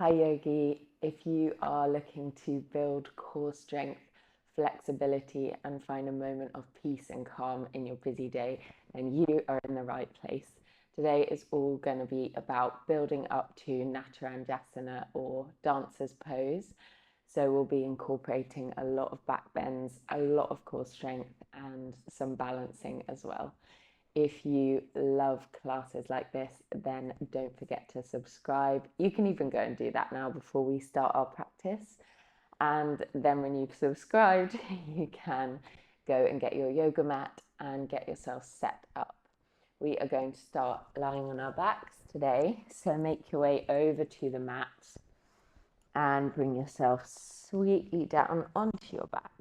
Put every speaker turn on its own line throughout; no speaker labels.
Hi Yogi, if you are looking to build core strength, flexibility, and find a moment of peace and calm in your busy day, then you are in the right place. Today is all going to be about building up to Nataranjasana or dancer's pose. So we'll be incorporating a lot of back bends, a lot of core strength, and some balancing as well. If you love classes like this, then don't forget to subscribe. You can even go and do that now before we start our practice. And then when you've subscribed, you can go and get your yoga mat and get yourself set up. We are going to start lying on our backs today. So make your way over to the mat and bring yourself sweetly down onto your back.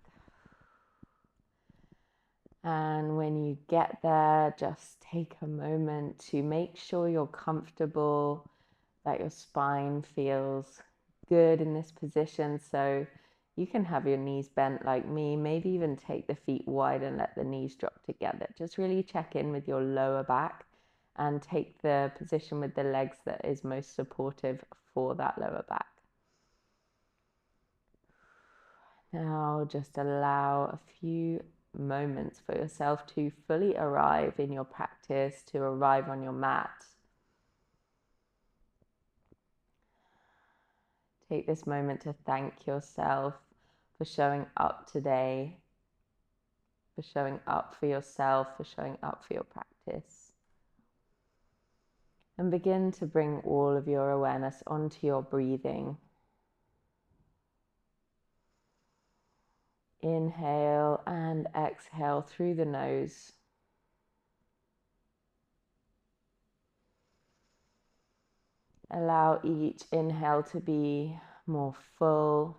And when you get there, just take a moment to make sure you're comfortable, that your spine feels good in this position. So you can have your knees bent like me, maybe even take the feet wide and let the knees drop together. Just really check in with your lower back and take the position with the legs that is most supportive for that lower back. Now just allow a few moments for yourself to fully arrive in your practice, to arrive on your mat. Take this moment to thank yourself for showing up today, for showing up for yourself, for showing up for your practice. And begin to bring all of your awareness onto your breathing. Inhale and exhale through the nose. Allow each inhale to be more full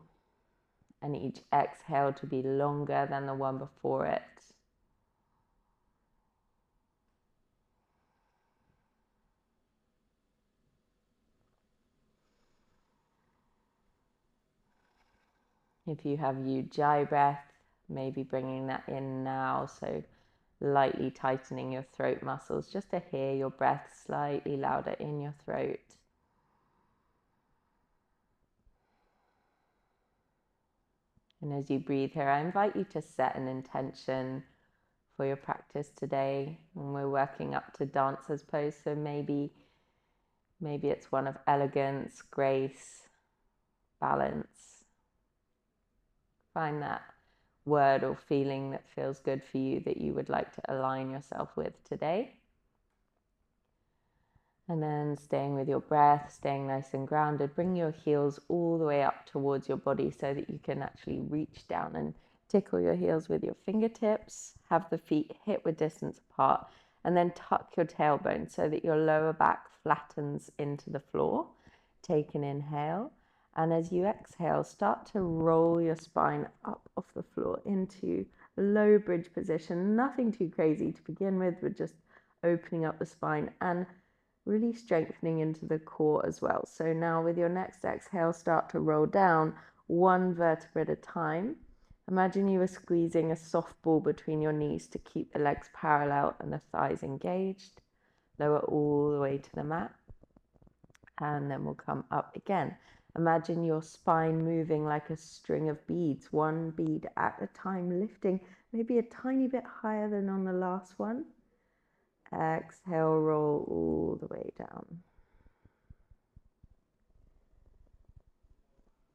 and each exhale to be longer than the one before it. If you have Ujjayi breath, maybe bringing that in now, so lightly tightening your throat muscles just to hear your breath slightly louder in your throat. And as you breathe here, I invite you to set an intention for your practice today. And we're working up to dancer's pose, so maybe it's one of elegance, grace, balance. Find that word or feeling that feels good for you that you would like to align yourself with today. And then staying with your breath, staying nice and grounded, bring your heels all the way up towards your body so that you can actually reach down and tickle your heels with your fingertips. Have the feet hip width distance apart, and then tuck your tailbone so that your lower back flattens into the floor. Take an inhale, and as you exhale, start to roll your spine up off the floor into a low bridge position. Nothing too crazy to begin with, but just opening up the spine and really strengthening into the core as well. So now with your next exhale, start to roll down one vertebra at a time. Imagine you were squeezing a softball between your knees to keep the legs parallel and the thighs engaged. Lower all the way to the mat. And then we'll come up again. Imagine your spine moving like a string of beads, one bead at a time, lifting maybe a tiny bit higher than on the last one. Exhale, roll all the way down.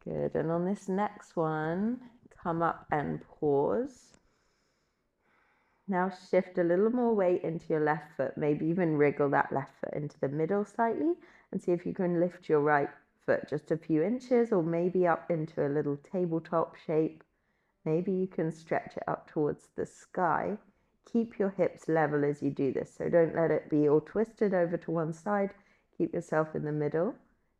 Good. And on this next one, come up and pause. Now shift a little more weight into your left foot. Maybe even wriggle that left foot into the middle slightly and see if you can lift your right foot just a few inches, or maybe up into a little tabletop shape. Maybe you can stretch it up towards the sky. Keep your hips level as you do this, so don't let it be all twisted over to one side. Keep yourself in the middle.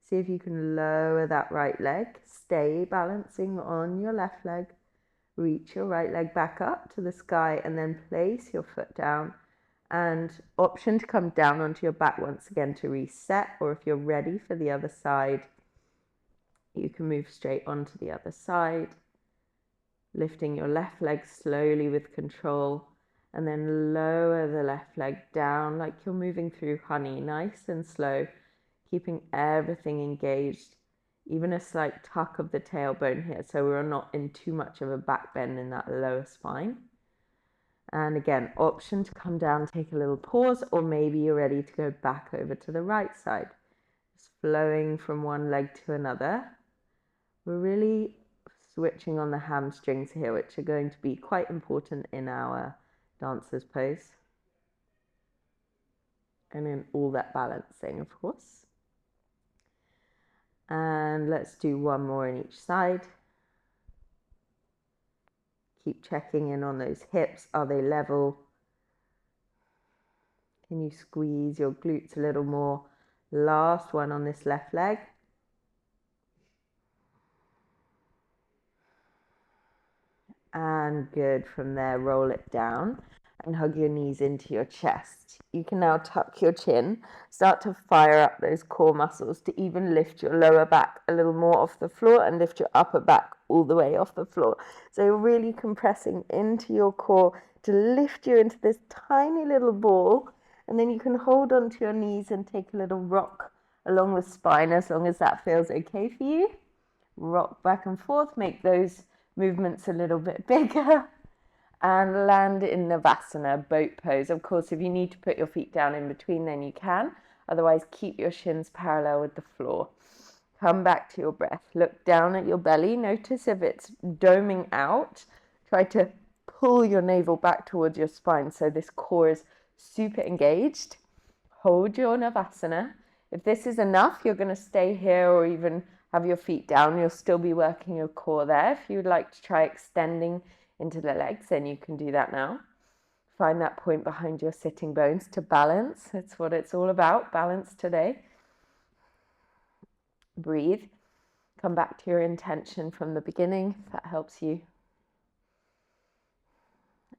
See if you can lower that right leg. Stay balancing on your left leg. Reach your right leg back up to the sky and then place your foot down. And option to come down onto your back once again to reset, or if you're ready for the other side, you can move straight onto the other side. Lifting your left leg slowly with control, and then lower the left leg down like you're moving through honey, nice and slow, keeping everything engaged even a slight tuck of the tailbone here, so we're not in too much of a back bend in that lower spine. And again, option to come down, take a little pause, or maybe you're ready to go back over to the right side. Just flowing from one leg to another. We're really switching on the hamstrings here, which are going to be quite important in our dancer's pose. And in all that balancing, of course. And let's do one more on each side. Keep checking in on those hips. Are they level? Can you squeeze your glutes a little more? Last one on this left leg. And good. From there, roll it down and hug your knees into your chest. You can now tuck your chin, start to fire up those core muscles to even lift your lower back a little more off the floor and lift your upper back all the way off the floor. So you're really compressing into your core to lift you into this tiny little ball, and then you can hold onto your knees and take a little rock along the spine as long as that feels okay for you. Rock back and forth, make those movements a little bit bigger, and land in Navasana, boat pose. Of course, if you need to put your feet down in between, then you can. Otherwise, keep your shins parallel with the floor. Come back to your breath. Look down at your belly. Notice if it's doming out. Try to pull your navel back towards your spine so this core is super engaged. Hold your Navasana. If this is enough, you're going to stay here or even have your feet down. You'll still be working your core there. If you would like to try extending into the legs, then you can do that now. Find that point behind your sitting bones to balance. That's what it's all about, balance today. Breathe. Come back to your intention from the beginning, if that helps you.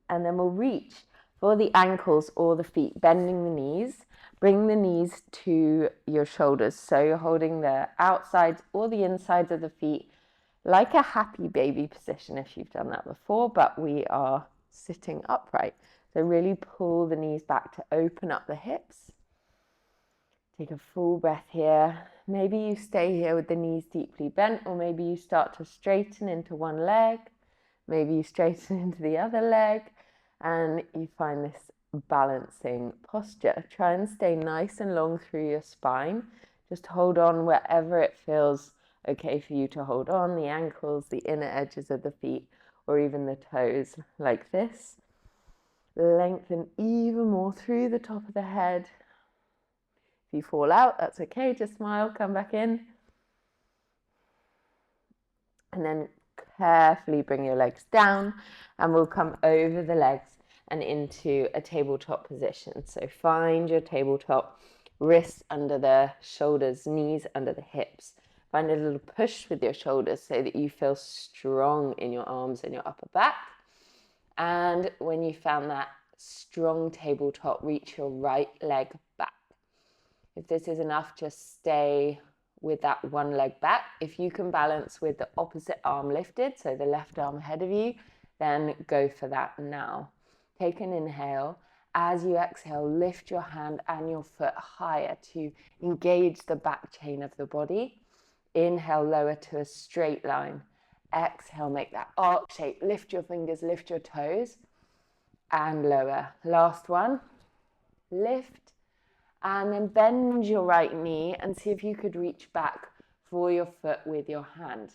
And then we'll reach for the ankles or the feet, bending the knees. Bring the knees to your shoulders. So you're holding the outsides or the insides of the feet like a happy baby position if you've done that before, but we are sitting upright. So really pull the knees back to open up the hips. Take a full breath here. Maybe you stay here with the knees deeply bent, or maybe you start to straighten into one leg. Maybe you straighten into the other leg, and you find this balancing posture. Try and stay nice and long through your spine. Just hold on wherever it feels okay for you to hold on, the ankles, the inner edges of the feet, or even the toes, like this. Lengthen even more through the top of the head. If you fall out, that's okay, just smile, come back in. And then carefully bring your legs down, and we'll come over the legs and into a tabletop position. So find your tabletop, wrists under the shoulders, knees under the hips. Find a little push with your shoulders so that you feel strong in your arms and your upper back. And when you found that strong tabletop, reach your right leg back. If this is enough, just stay with that one leg back. If you can balance with the opposite arm lifted, so the left arm ahead of you, then go for that now. Take an inhale. As you exhale, lift your hand and your foot higher to engage the back chain of the body. Inhale, lower to a straight line. Exhale, make that arc shape. Lift your fingers, lift your toes, and lower. Last one. Lift, and then bend your right knee and see if you could reach back for your foot with your hand.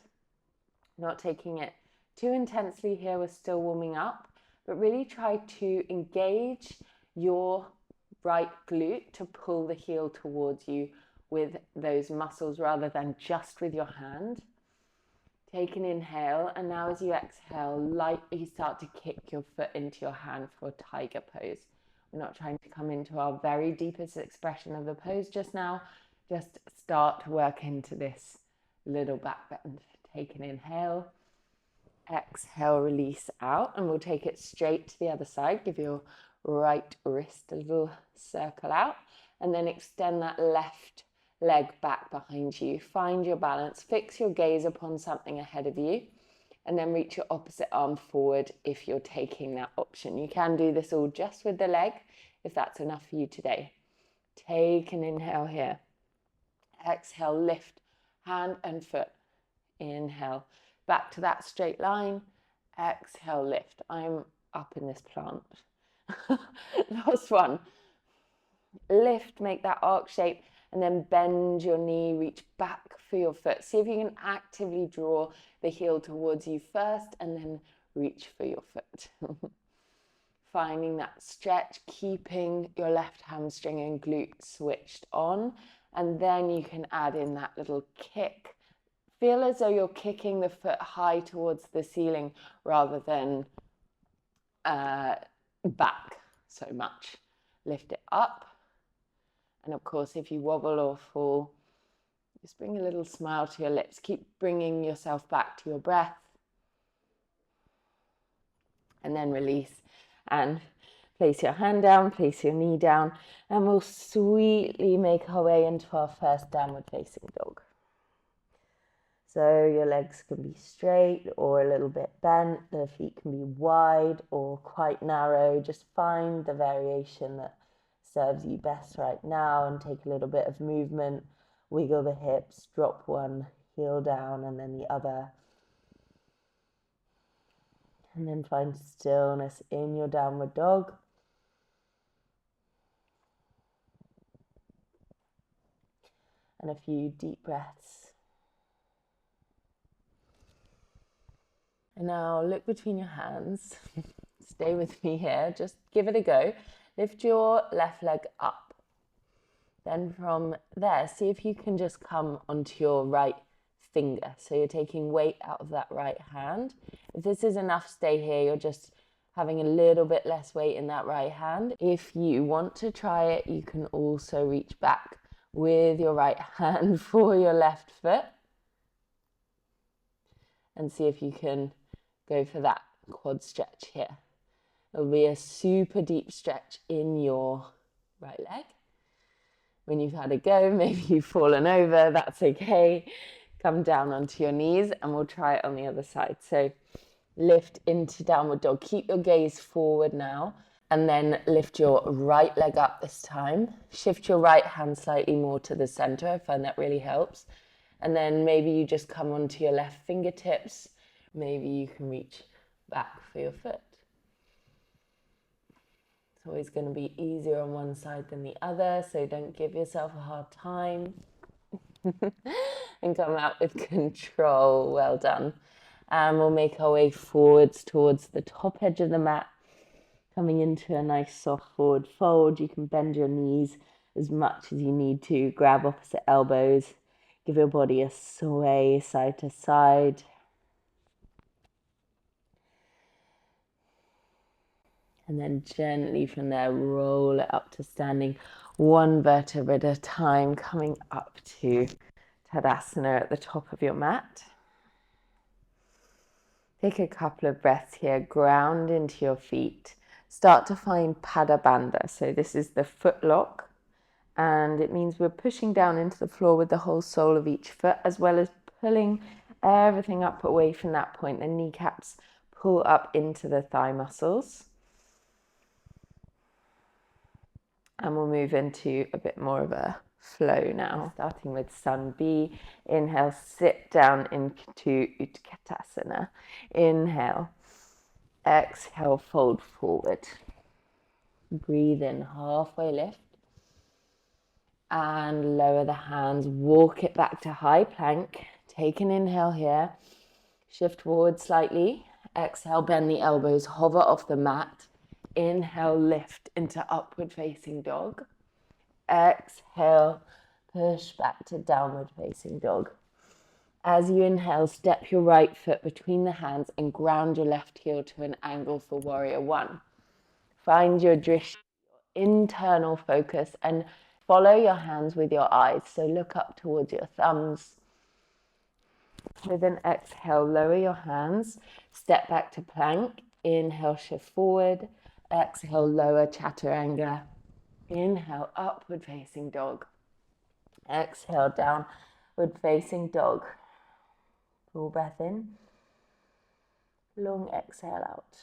Not taking it too intensely here, we're still warming up, but really try to engage your right glute to pull the heel towards you with those muscles rather than just with your hand. Take an inhale, and now as you exhale, lightly start to kick your foot into your hand for tiger pose. We're not trying to come into our very deepest expression of the pose just now. Just start to work into this little back bend. Take an inhale. Exhale, release out, and we'll take it straight to the other side. Give your right wrist a little circle out, and then extend that left leg back behind you. Find your balance. Fix your gaze upon something ahead of you, and then reach your opposite arm forward if you're taking that option. You can do this all just with the leg if that's enough for you today. Take an inhale here. Exhale, lift hand and foot. Inhale, back to that straight line. Exhale, lift. I'm up in this plant. Last one. Lift, make that arc shape, and then bend your knee, reach back for your foot. See if you can actively draw the heel towards you first, and then reach for your foot. Finding that stretch, keeping your left hamstring and glute switched on, and then you can add in that little kick. Feel as though you're kicking the foot high towards the ceiling rather than back so much. Lift it up. And of course, if you wobble or fall, just bring a little smile to your lips. Keep bringing yourself back to your breath. And then release and place your hand down, place your knee down, and we'll sweetly make our way into our first downward facing dog. So your legs can be straight or a little bit bent, the feet can be wide or quite narrow. Just find the variation that serves you best right now and take a little bit of movement. Wiggle the hips, drop one heel down and then the other. And then find stillness in your downward dog. And a few deep breaths. And now look between your hands. Stay with me here. Just give it a go. Lift your left leg up. Then from there, see if you can just come onto your right finger. So you're taking weight out of that right hand. If this is enough, stay here. You're just having a little bit less weight in that right hand. If you want to try it, you can also reach back with your right hand for your left foot. And see if you can go for that quad stretch here. It'll be a super deep stretch in your right leg. When you've had a go, maybe you've fallen over, that's okay. Come down onto your knees and we'll try it on the other side. So lift into downward dog. Keep your gaze forward now and then lift your right leg up this time. Shift your right hand slightly more to the center. I find that really helps. And then maybe you just come onto your left fingertips. Maybe you can reach back for your foot. It's always going to be easier on one side than the other, so don't give yourself a hard time. And come out with control. Well done. And we'll make our way forwards towards the top edge of the mat, coming into a nice soft forward fold. You can bend your knees as much as you need to. Grab opposite elbows. Give your body a sway side to side. And then gently from there, roll it up to standing, one vertebra at a time, coming up to Tadasana at the top of your mat. Take a couple of breaths here, ground into your feet. Start to find Pada Bandha. So this is the foot lock. And it means we're pushing down into the floor with the whole sole of each foot, as well as pulling everything up away from that point. The kneecaps pull up into the thigh muscles. And we'll move into a bit more of a flow now, starting with Sun B. Inhale, sit down into Utkatasana. Inhale, exhale, fold forward. Breathe in, halfway lift. And lower the hands, walk it back to high plank. Take an inhale here. Shift forward slightly. Exhale, bend the elbows, hover off the mat. Inhale, lift into upward facing dog. Exhale, push back to downward facing dog. As you inhale, step your right foot between the hands and ground your left heel to an angle for warrior one. Find your drishti, your internal focus, and follow your hands with your eyes. So look up towards your thumbs. With an exhale, lower your hands, step back to plank. Inhale, shift forward. Exhale, lower chaturanga. Inhale, upward facing dog. Exhale, downward facing dog. Full breath in. Long exhale out.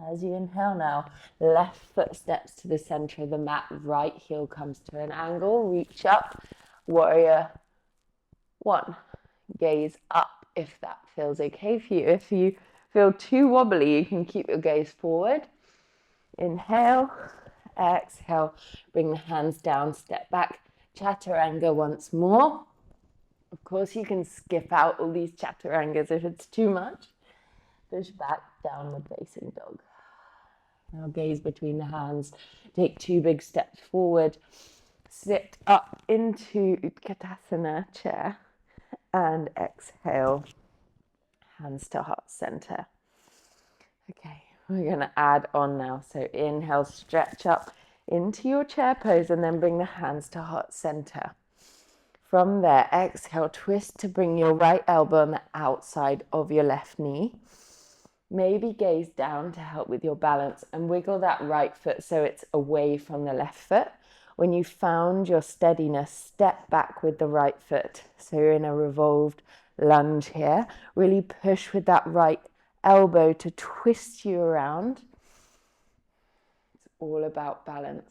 As you inhale now, left foot steps to the center of the mat. Right heel comes to an angle. Reach up, warrior 1. Gaze up if that feels okay for you. If you feel too wobbly, you can keep your gaze forward. Inhale, exhale, bring the hands down, step back, chaturanga once more. Of course, you can skip out all these chaturangas if it's too much. Push back, downward facing dog. Now gaze between the hands, take 2 big steps forward, sit up into Utkatasana chair, and exhale, hands to heart center. Okay, we're going to add on now. So inhale, stretch up into your chair pose and then bring the hands to heart center. From there, exhale, twist to bring your right elbow on the outside of your left knee. Maybe gaze down to help with your balance and wiggle that right foot so it's away from the left foot. When you found your steadiness, step back with the right foot. So you're in a revolved lunge here. Really push with that right elbow to twist you around. It's all about balance.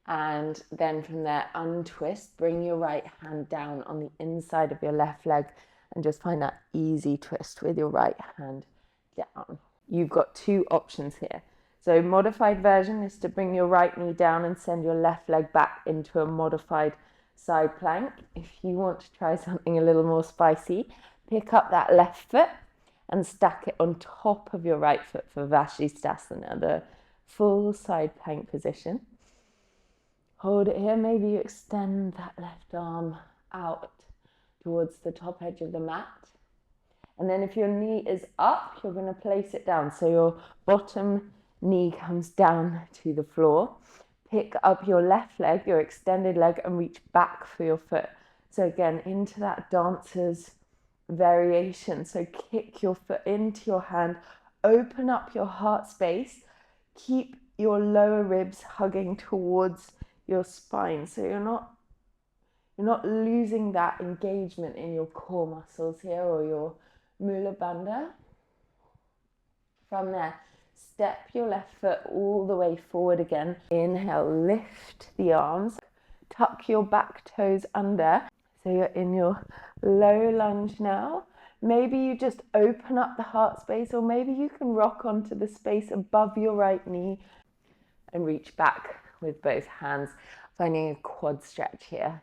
And then from there, untwist, bring your right hand down on the inside of your left leg and just find that easy twist with your right hand down. You've got 2 options here. So modified version is to bring your right knee down and send your left leg back into a modified side plank. If you want to try something a little more spicy, pick up that left foot and stack it on top of your right foot for Vashisthasana, the full side plank position. Hold it here. Maybe you extend that left arm out towards the top edge of the mat. And then if your knee is up, you're going to place it down. So your bottom knee comes down to the floor. Pick up your left leg, your extended leg, and reach back for your foot. So again, into that dancer's variation. So kick your foot into your hand, open up your heart space, keep your lower ribs hugging towards your spine. So you're not losing that engagement in your core muscles here or your Mula Bandha. From there, step your left foot all the way forward again. Inhale, lift the arms, tuck your back toes under. So you're in your low lunge now. Maybe you just open up the heart space, or maybe you can rock onto the space above your right knee and reach back with both hands, finding a quad stretch here.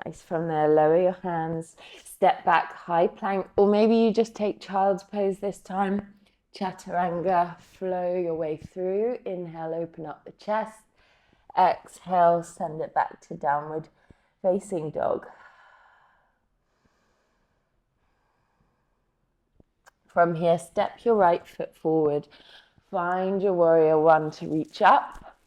Nice. From there, lower your hands, step back, high plank, or maybe you just take child's pose this time. Chaturanga, flow your way through. Inhale, open up the chest. Exhale, send it back to downward facing dog. From here, step your right foot forward. Find your warrior 1 to reach up.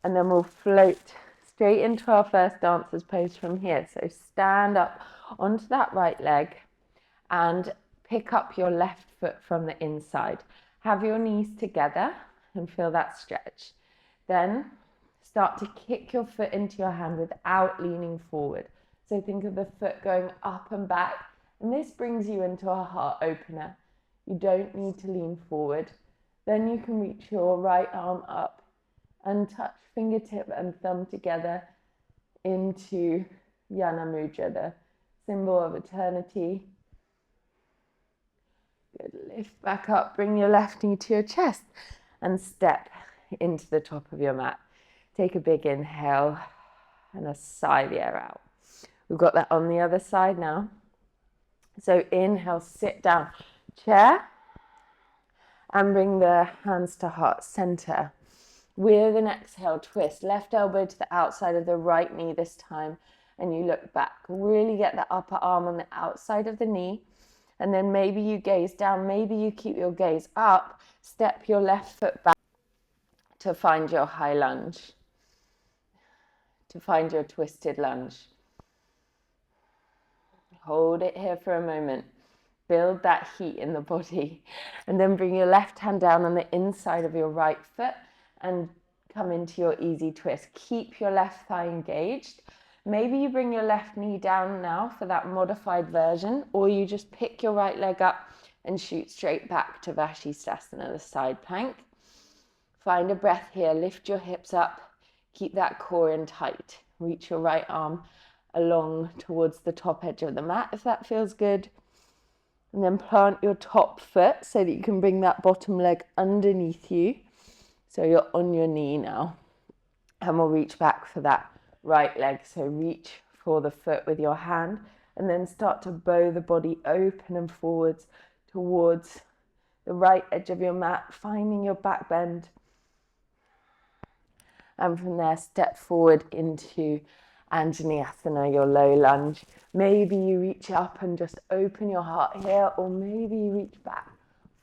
And then we'll float straight into our first dancer's pose from here. So stand up onto that right leg and pick up your left foot from the inside. Have your knees together and feel that stretch. Then start to kick your foot into your hand without leaning forward. So think of the foot going up and back. And this brings you into a heart opener. You don't need to lean forward. Then you can reach your right arm up and touch fingertip and thumb together into Yana Mudra, the symbol of eternity. Good. Lift back up, bring your left knee to your chest and step into the top of your mat. Take a big inhale and a sigh the air out. We've got that on the other side now. So inhale, sit down, chair, and bring the hands to heart center. With an exhale, twist, left elbow to the outside of the right knee this time, and you look back. Really get the upper arm on the outside of the knee, and then maybe you gaze down, maybe you keep your gaze up, step your left foot back to find your high lunge, to find your twisted lunge. Hold it here for a moment. Build that heat in the body, and then bring your left hand down on the inside of your right foot and come into your easy twist. Keep your left thigh engaged. Maybe you bring your left knee down now for that modified version, or you just pick your right leg up and shoot straight back to Vashisthasana, the side plank. Find a breath here. Lift your hips up. Keep that core in tight. Reach your right arm along towards the top edge of the mat if that feels good. And then plant your top foot so that you can bring that bottom leg underneath you. So you're on your knee now. And we'll reach back for that right leg. So reach for the foot with your hand and then start to bow the body open and forwards towards the right edge of your mat, finding your back bend. And from there, step forward into Anjaneyasana, your low lunge. Maybe you reach up and just open your heart here, or maybe you reach back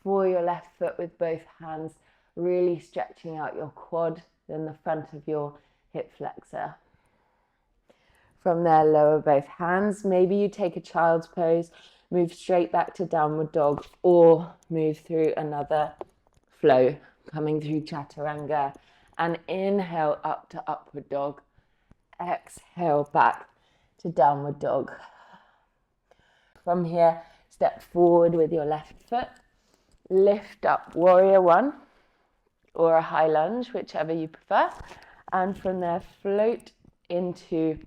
for your left foot with both hands, really stretching out your quad, then the front of your hip flexor. From there, lower both hands. Maybe you take a child's pose, move straight back to downward dog, or move through another flow, coming through chaturanga. And inhale up to upward dog. Exhale back to downward dog. From here, step forward with your left foot. Lift up warrior one or a high lunge, whichever you prefer. And from there, float into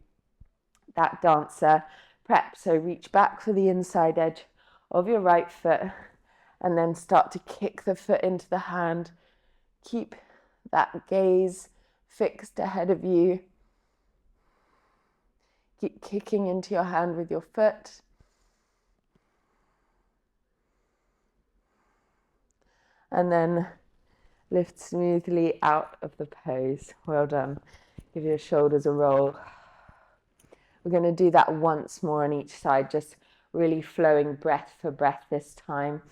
that dancer prep. So reach back for the inside edge of your right foot and then start to kick the foot into the hand. Keep that gaze fixed ahead of you. Keep kicking into your hand with your foot. And then lift smoothly out of the pose. Well done. Give your shoulders a roll. We're going to do that once more on each side, just really flowing breath for breath this time.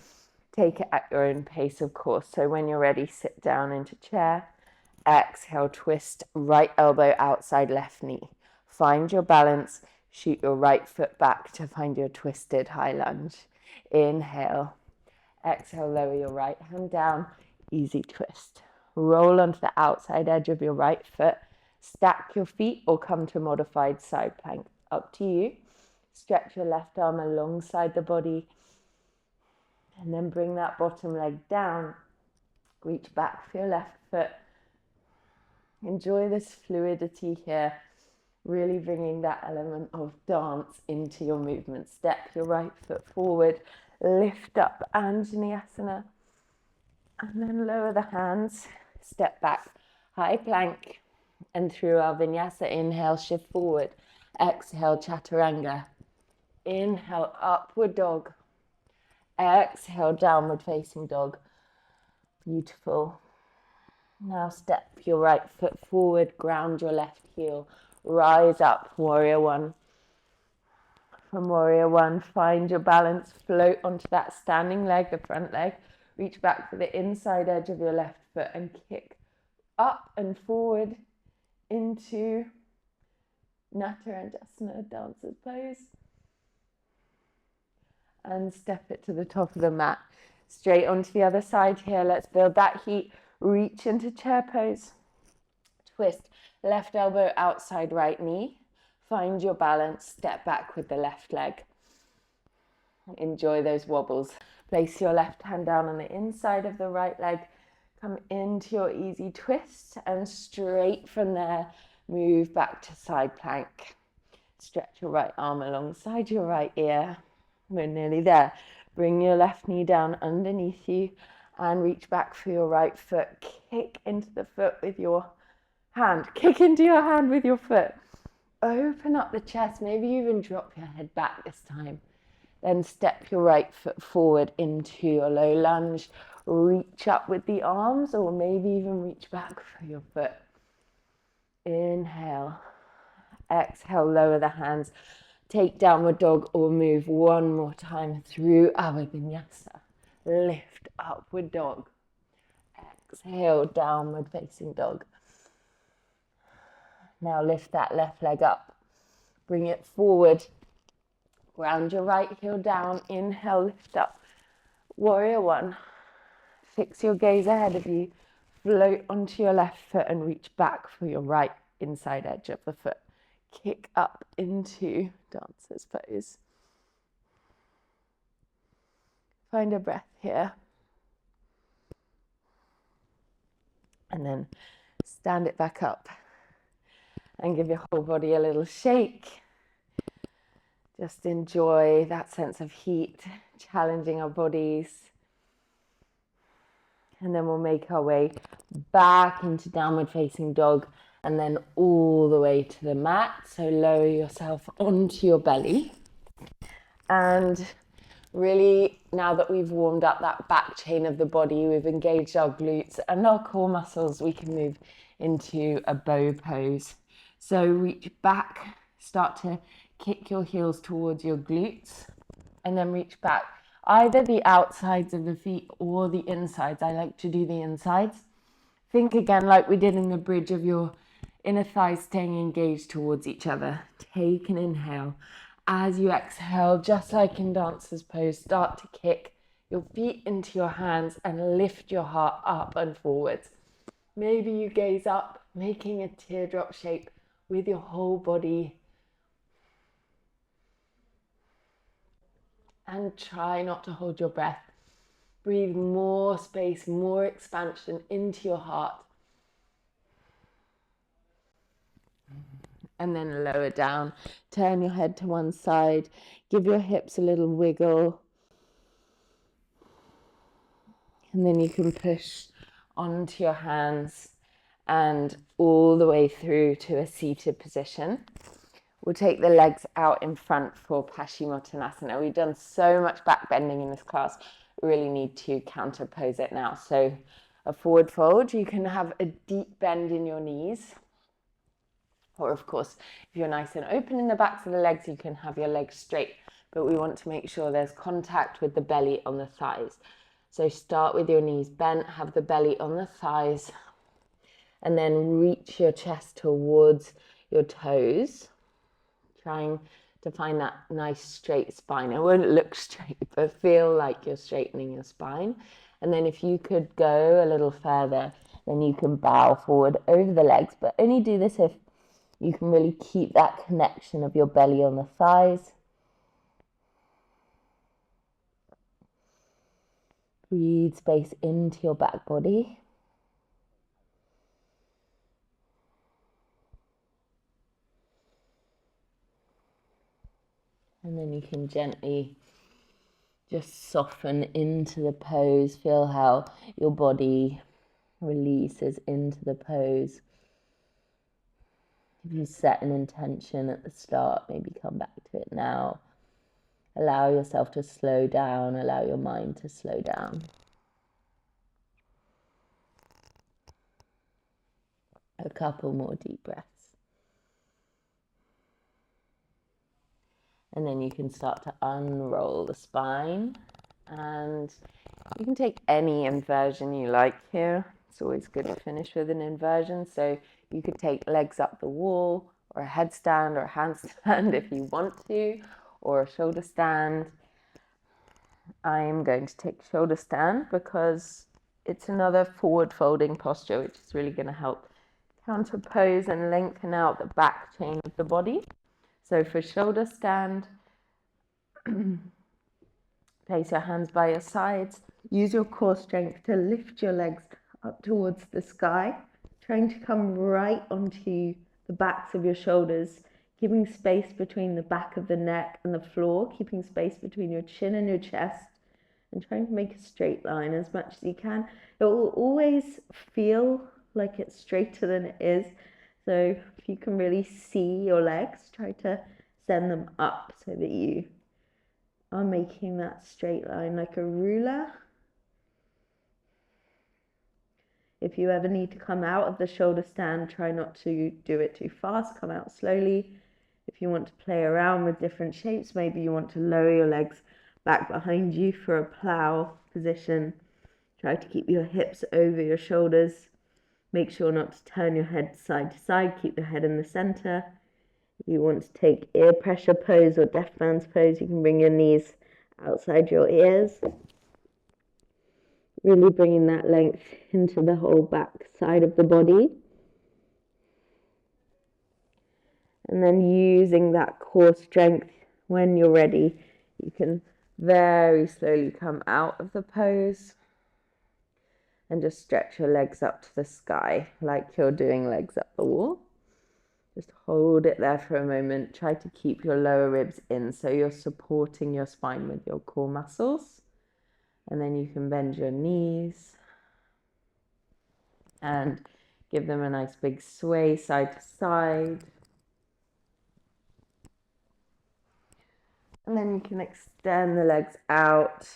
Take it at your own pace, of course. So when you're ready, sit down into chair. Exhale, twist right elbow outside left knee. Find your balance. Shoot your right foot back to find your twisted high lunge. Inhale. Exhale, lower your right hand down. Easy twist. Roll onto the outside edge of your right foot. Stack your feet or come to modified side plank. Up to you. Stretch your left arm alongside the body. And then bring that bottom leg down. Reach back for your left foot. Enjoy this fluidity here. Really bringing that element of dance into your movement. Step your right foot forward. Lift up Anjaneyasana. And then lower the hands. Step back. High plank. And through our Vinyasa, inhale, shift forward. Exhale, chaturanga. Inhale, upward dog. Exhale, downward facing dog. Beautiful. Now step your right foot forward, ground your left heel. Rise up, warrior one. From warrior one, find your balance. Float onto that standing leg, the front leg. Reach back for the inside edge of your left foot and kick up and forward into Nataranjasana, dancer's pose. And step it to the top of the mat. Straight onto the other side here. Let's build that heat. Reach into chair pose. Twist left elbow outside right knee. Find your balance. Step back with the left leg. Enjoy those wobbles. Place your left hand down on the inside of the right leg. Come into your easy twist and straight from there, move back to side plank. Stretch your right arm alongside your right ear. We're nearly there. Bring your left knee down underneath you and reach back for your right foot. Kick into the foot with your hand. Kick into your hand with your foot. Open up the chest. Maybe even drop your head back this time. Then step your right foot forward into your low lunge. Reach up with the arms or maybe even reach back for your foot. Inhale. Exhale, lower the hands. Take downward dog or move one more time through our Vinyasa. Lift upward dog. Exhale, downward facing dog. Now lift that left leg up. Bring it forward. Ground your right heel down. Inhale, lift up. Warrior one. Fix your gaze ahead of you. Float onto your left foot and reach back for your right inside edge of the foot. Kick up into dancer's pose. Find a breath here. And then stand it back up. and give your whole body a little shake. Just enjoy that sense of heat, challenging our bodies. And then we'll make our way back into downward facing dog and then all the way to the mat. So lower yourself onto your belly. And really, now that we've warmed up that back chain of the body, we've engaged our glutes and our core muscles, we can move into a bow pose. So reach back, start to kick your heels towards your glutes, and then reach back. Either the outsides of the feet or the insides. I like to do the insides. Think again like we did in the bridge of your inner thighs staying engaged towards each other. Take an inhale. As you exhale, just like in dancer's pose, start to kick your feet into your hands and lift your heart up and forwards. Maybe you gaze up, making a teardrop shape with your whole body. And try not to hold your breath. Breathe more space, more expansion into your heart. And then lower down. Turn your head to one side. Give your hips a little wiggle. And then you can push onto your hands and all the way through to a seated position. We'll take the legs out in front for Paschimottanasana. We've done so much back bending in this class. We really need to counter pose it now. So a forward fold, you can have a deep bend in your knees. Or of course, if you're nice and open in the backs of the legs, you can have your legs straight. But we want to make sure there's contact with the belly on the thighs. So start with your knees bent, have the belly on the thighs, and then reach your chest towards your toes. Trying to find that nice straight spine. It won't look straight, but feel like you're straightening your spine. And then if you could go a little further, then you can bow forward over the legs, but only do this if you can really keep that connection of your belly on the thighs. Breathe space into your back body. And then you can gently just soften into the pose. Feel how your body releases into the pose. If you set an intention at the start, maybe come back to it now. Allow yourself to slow down. Allow your mind to slow down. A couple more deep breaths. And then you can start to unroll the spine. And you can take any inversion you like here. It's always good to finish with an inversion. So you could take legs up the wall, or a headstand, or a handstand if you want to, or a shoulder stand. I'm going to take shoulder stand because it's another forward folding posture, which is really going to help counter pose and lengthen out the back chain of the body. So for shoulder stand, place your hands by your sides. Use your core strength to lift your legs up towards the sky, trying to come right onto the backs of your shoulders, giving space between the back of the neck and the floor, keeping space between your chin and your chest, and trying to make a straight line as much as you can. It will always feel like it's straighter than it is. So if you can really see your legs, try to send them up so that you are making that straight line like a ruler. If you ever need to come out of the shoulder stand, try not to do it too fast, come out slowly. If you want to play around with different shapes, maybe you want to lower your legs back behind you for a plow position. Try to keep your hips over your shoulders. Make sure not to turn your head side to side. Keep your head in the center. If you want to take ear pressure pose or deaf man's pose, you can bring your knees outside your ears. Really bringing that length into the whole back side of the body. And then using that core strength when you're ready, you can very slowly come out of the pose and just stretch your legs up to the sky like you're doing legs up the wall. Just hold it there for a moment. Try to keep your lower ribs in so you're supporting your spine with your core muscles. And then you can bend your knees and give them a nice big sway side to side. And then you can extend the legs out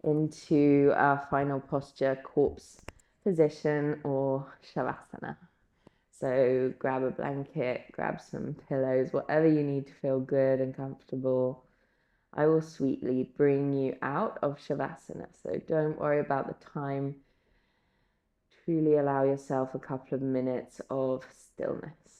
into our final posture, corpse position or Savasana. So grab a blanket, grab some pillows, whatever you need to feel good and comfortable. I will sweetly bring you out of Savasana. So don't worry about the time. Truly allow yourself a couple of minutes of stillness.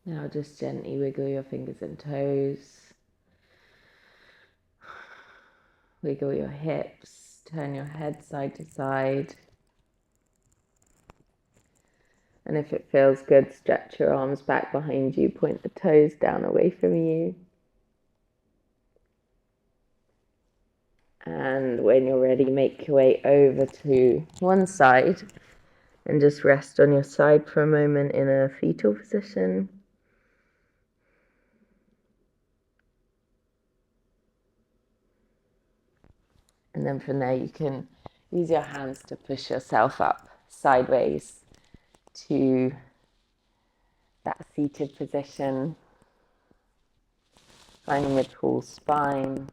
Now just gently wiggle your fingers and toes. Wiggle your hips, turn your head side to side. And if it feels good, stretch your arms back behind you, point the toes down away from you. And when you're ready, make your way over to one side and just rest on your side for a moment in a fetal position. And then from there you can use your hands to push yourself up sideways to that seated position, finding a tall spine.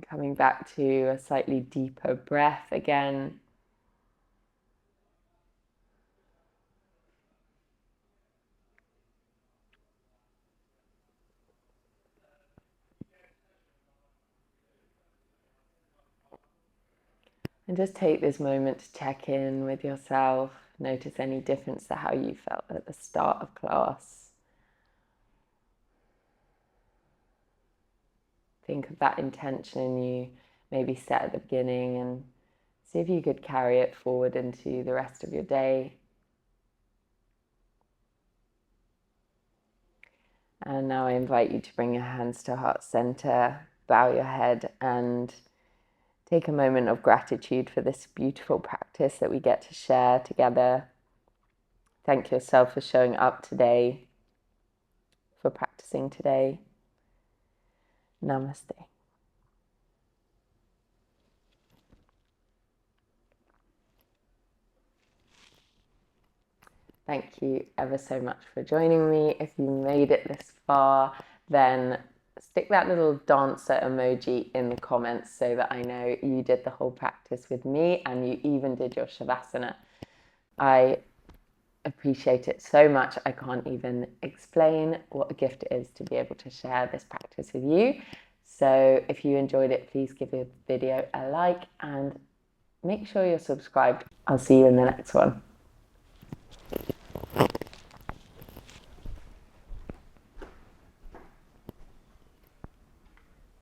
Coming back to a slightly deeper breath again. And just take this moment to check in with yourself. Notice any difference to how you felt at the start of class. Think of that intention you maybe set at the beginning and see if you could carry it forward into the rest of your day. And now I invite you to bring your hands to heart center, bow your head, and take a moment of gratitude for this beautiful practice that we get to share together. Thank yourself for showing up today, for practicing today. Namaste. Thank you ever so much for joining me. If you made it this far, then stick that little dancer emoji in the comments so that I know you did the whole practice with me and you even did your Savasana. I appreciate it so much. I can't even explain what a gift it is to be able to share this practice with you. So if you enjoyed it, please give the video a like and make sure you're subscribed. I'll see you in the next one.